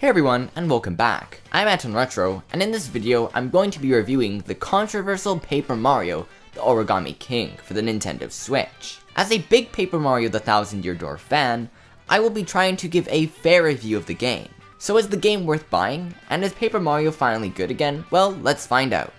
Hey everyone, and welcome back. I'm Anton Retro, and in this video, I'm going to be reviewing the controversial Paper Mario, the Origami King for the Nintendo Switch. As a big Paper Mario the Thousand Year Door fan, I will be trying to give a fair review of the game. So is the game worth buying, and is Paper Mario finally good again? Well, let's find out.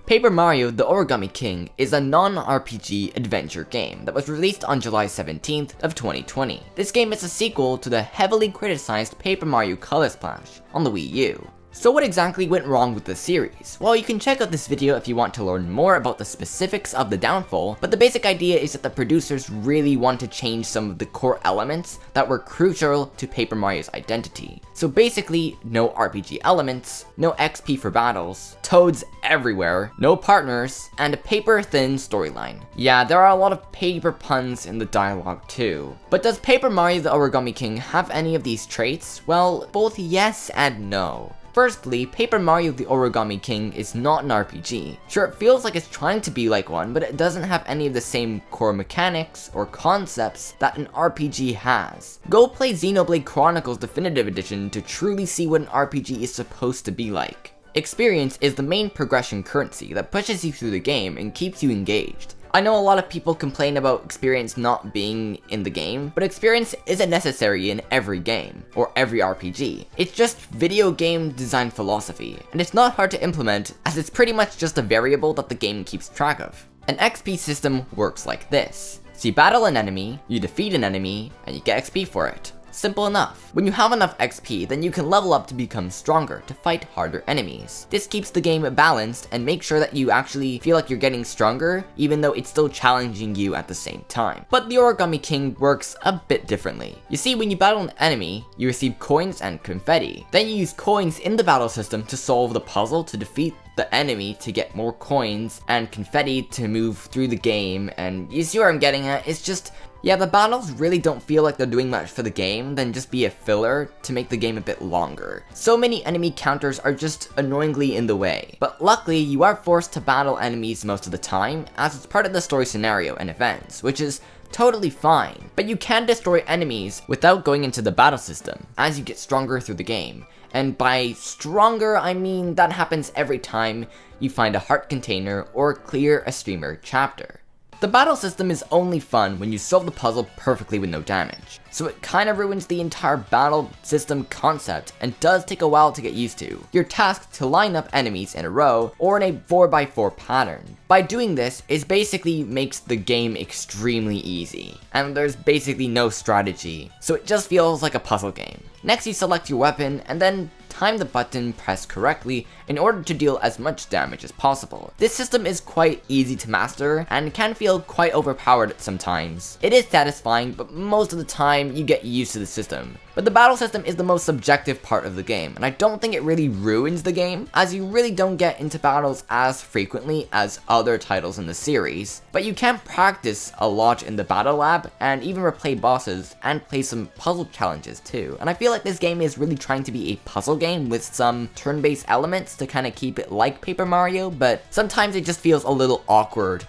Paper Mario The Origami King is a non-RPG adventure game that was released on July 17th of 2020. This game is a sequel to the heavily criticized Paper Mario Color Splash on the Wii U. So what exactly went wrong with the series? Well, you can check out this video if you want to learn more about the specifics of the downfall, but the basic idea is that the producers really want to change some of the core elements that were crucial to Paper Mario's identity. So basically, no RPG elements, no XP for battles, toads everywhere, no partners, and a paper-thin storyline. Yeah, there are a lot of paper puns in the dialogue too. But does Paper Mario the Origami King have any of these traits? Well, both yes and no. Firstly, Paper Mario the Origami King is not an RPG. Sure, it feels like it's trying to be like one, but it doesn't have any of the same core mechanics or concepts that an RPG has. Go play Xenoblade Chronicles Definitive Edition to truly see what an RPG is supposed to be like. Experience is the main progression currency that pushes you through the game and keeps you engaged. I know a lot of people complain about experience not being in the game, but experience isn't necessary in every game, or every RPG. It's just video game design philosophy, and it's not hard to implement as it's pretty much just a variable that the game keeps track of. An XP system works like this. So you battle an enemy, you defeat an enemy, and you get XP for it. Simple enough. When you have enough XP, then you can level up to become stronger to fight harder enemies. This keeps the game balanced and makes sure that you actually feel like you're getting stronger, even though it's still challenging you at the same time. But the Origami King works a bit differently. You see, when you battle an enemy, you receive coins and confetti. Then you use coins in the battle system to solve the puzzle to defeat the enemy to get more coins and confetti to move through the game, and you see where I'm getting at? It's just, yeah, the battles really don't feel like they're doing much for the game than just be a filler to make the game a bit longer. So many enemy counters are just annoyingly in the way, but luckily you are forced to battle enemies most of the time as it's part of the story scenario and events, which is totally fine. But you can destroy enemies without going into the battle system as you get stronger through the game. And by stronger, I mean that happens every time you find a heart container or clear a streamer chapter. The battle system is only fun when you solve the puzzle perfectly with no damage, so it kinda ruins the entire battle system concept and does take a while to get used to. You're tasked to line up enemies in a row or in a 4x4 pattern. By doing this, it basically makes the game extremely easy, and there's basically no strategy, so it just feels like a puzzle game. Next you select your weapon and then time the button pressed correctly in order to deal as much damage as possible. This system is quite easy to master and can feel quite overpowered at some times. It is satisfying, but most of the time you get used to the system. But the battle system is the most subjective part of the game, and I don't think it really ruins the game, as you really don't get into battles as frequently as other titles in the series. But you can practice a lot in the battle lab, and even replay bosses, and play some puzzle challenges too. And I feel like this game is really trying to be a puzzle game with some turn-based elements to kind of keep it like Paper Mario, but sometimes it just feels a little awkward.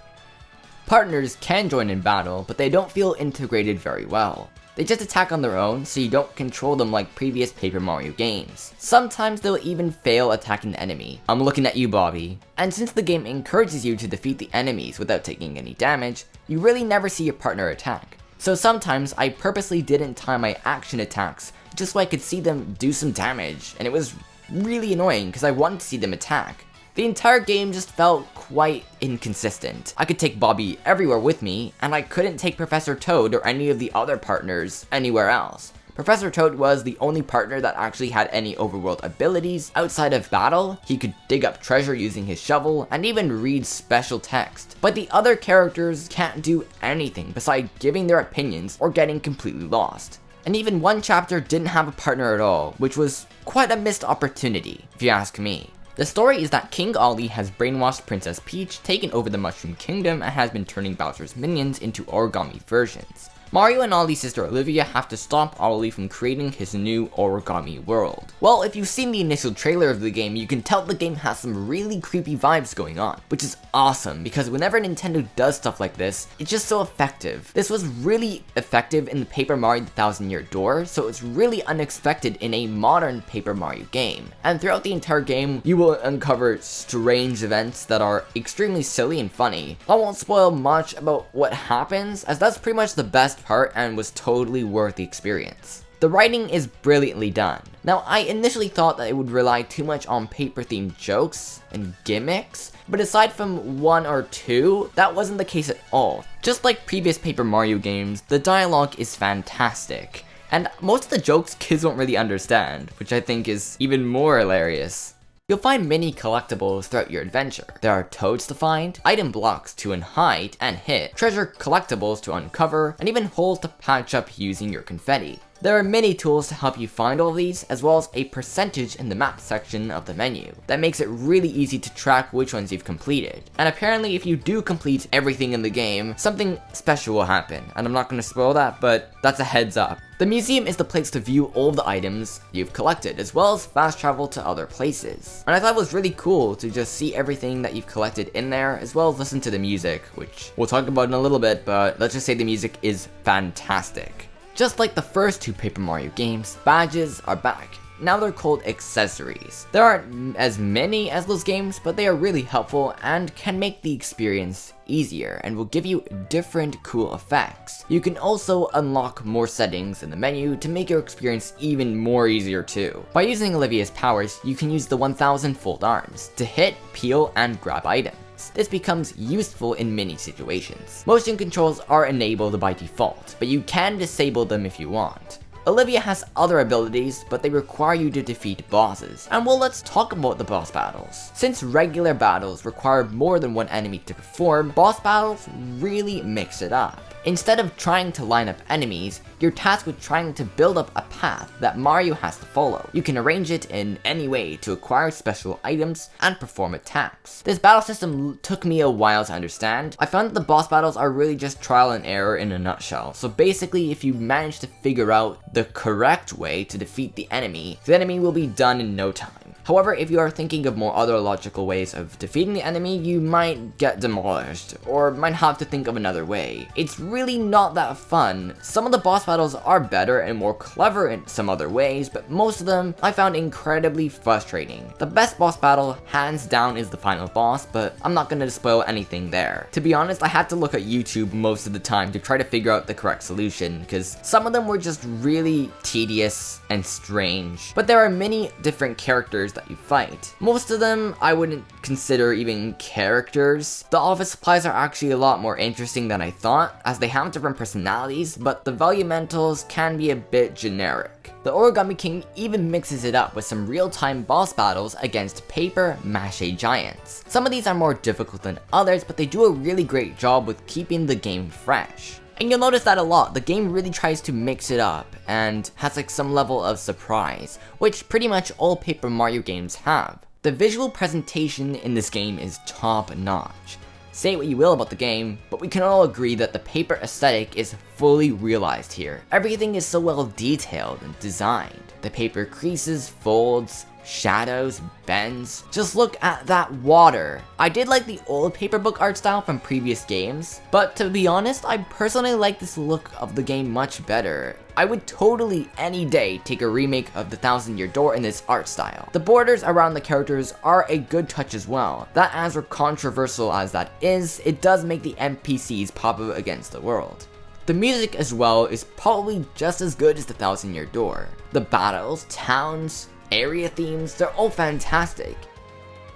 Partners can join in battle, but they don't feel integrated very well. They just attack on their own, so you don't control them like previous Paper Mario games. Sometimes they'll even fail attacking the enemy. I'm looking at you, Bobby. And since the game encourages you to defeat the enemies without taking any damage, you really never see your partner attack. So sometimes I purposely didn't time my action attacks just so I could see them do some damage, and it was really annoying because I wanted to see them attack. The entire game just felt quite inconsistent. I could take Bobby everywhere with me, and I couldn't take Professor Toad or any of the other partners anywhere else. Professor Toad was the only partner that actually had any overworld abilities. Outside of battle, he could dig up treasure using his shovel, and even read special text. But the other characters can't do anything besides giving their opinions or getting completely lost. And even one chapter didn't have a partner at all, which was quite a missed opportunity, if you ask me. The story is that King Ollie has brainwashed Princess Peach, taken over the Mushroom Kingdom, and has been turning Bowser's minions into origami versions. Mario and Ollie's sister Olivia have to stop Ollie from creating his new origami world. Well, if you've seen the initial trailer of the game, you can tell the game has some really creepy vibes going on, which is awesome because whenever Nintendo does stuff like this, it's just so effective. This was really effective in the Paper Mario The Thousand Year Door, so it's really unexpected in a modern Paper Mario game. And throughout the entire game, you will uncover strange events that are extremely silly and funny. I won't spoil much about what happens, as that's pretty much the best part and was totally worth the experience. The writing is brilliantly done. Now, I initially thought that it would rely too much on paper-themed jokes and gimmicks, but aside from one or two, that wasn't the case at all. Just like previous Paper Mario games, the dialogue is fantastic, and most of the jokes kids won't really understand, which I think is even more hilarious. You'll find many collectibles throughout your adventure. There are toads to find, item blocks to hide and hit, treasure collectibles to uncover, and even holes to patch up using your confetti. There are many tools to help you find all of these, as well as a percentage in the map section of the menu. That makes it really easy to track which ones you've completed. And apparently if you do complete everything in the game, something special will happen. And I'm not going to spoil that, but that's a heads up. The museum is the place to view all of the items you've collected, as well as fast travel to other places. And I thought it was really cool to just see everything that you've collected in there, as well as listen to the music, which we'll talk about in a little bit, but let's just say the music is fantastic. Just like the first two Paper Mario games, badges are back. Now they're called accessories. There aren't as many as those games, but they are really helpful and can make the experience easier and will give you different cool effects. You can also unlock more settings in the menu to make your experience even more easier too. By using Olivia's powers, you can use the 1000 fold arms to hit, peel, and grab items. This becomes useful in many situations. Motion controls are enabled by default, but you can disable them if you want. Olivia has other abilities, but they require you to defeat bosses. And well, let's talk about the boss battles. Since regular battles require more than one enemy to perform, boss battles really mix it up. Instead of trying to line up enemies, you're tasked with trying to build up a path that Mario has to follow. You can arrange it in any way to acquire special items and perform attacks. This battle system took me a while to understand. I found that the boss battles are really just trial and error in a nutshell. So basically, if you manage to figure out the correct way to defeat the enemy will be done in no time. However, if you are thinking of more other logical ways of defeating the enemy, you might get demolished, or might have to think of another way. It's really not that fun. Some of the boss battles are better and more clever in some other ways, but most of them I found incredibly frustrating. The best boss battle, hands down, is the final boss, but I'm not gonna spoil anything there. To be honest, I had to look at YouTube most of the time to try to figure out the correct solution, because some of them were just really tedious and strange. But there are many different characters that you fight. Most of them I wouldn't consider even characters. The office supplies are actually a lot more interesting than I thought, as they have different personalities, but the Volumentals can be a bit generic. The Origami King even mixes it up with some real-time boss battles against paper mache giants. Some of these are more difficult than others, but they do a really great job with keeping the game fresh. And you'll notice that a lot. The game really tries to mix it up and has like some level of surprise, which pretty much all Paper Mario games have. The visual presentation in this game is top notch. Say what you will about the game, but we can all agree that the paper aesthetic is fully realized here. Everything is so well detailed and designed. The paper creases, folds, shadows, bends. Just look at that water. I did like the old paper book art style from previous games, but to be honest, I personally like this look of the game much better. I would totally any day take a remake of The Thousand Year Door in this art style. The borders around the characters are a good touch as well. That, as controversial as that is, it does make the NPCs pop up against the world. The music as well is probably just as good as The Thousand Year Door. The battles, towns, area themes, they're all fantastic.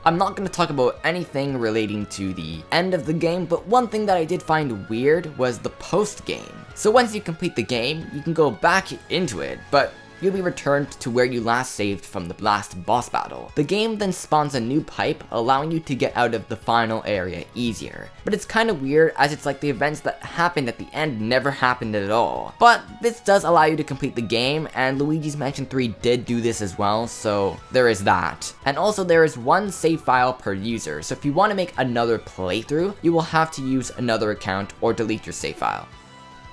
I'm not going to talk about anything relating to the end of the game, but one thing that I did find weird was the post-game. So once you complete the game, you can go back into it, but you'll be returned to where you last saved from the last boss battle. The game then spawns a new pipe, allowing you to get out of the final area easier. But it's kind of weird, as it's like the events that happened at the end never happened at all. But this does allow you to complete the game, and Luigi's Mansion 3 did do this as well, so there is that. And also there is one save file per user, so if you want to make another playthrough, you will have to use another account or delete your save file.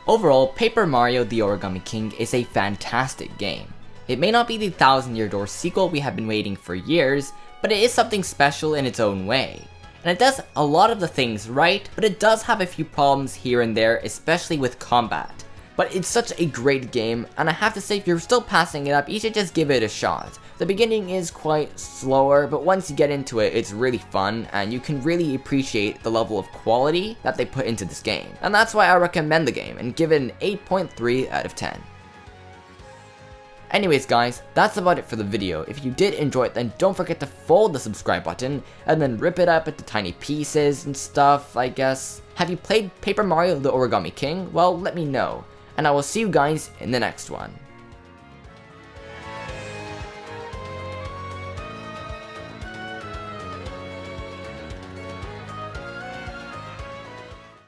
Overall, Paper Mario The Origami King is a fantastic game. It may not be the 1000-Year Door sequel we have been waiting for years, but it is something special in its own way. And it does a lot of the things right, but it does have a few problems here and there, especially with combat. But it's such a great game, and I have to say if you're still passing it up, you should just give it a shot. The beginning is quite slower, but once you get into it, it's really fun, and you can really appreciate the level of quality that they put into this game. And that's why I recommend the game, and give it an 8.3 out of 10. Anyways guys, that's about it for the video. If you did enjoy it, then don't forget to fold the subscribe button, and then rip it up into tiny pieces and stuff, I guess. Have you played Paper Mario The Origami King? Well, let me know. And I will see you guys in the next one.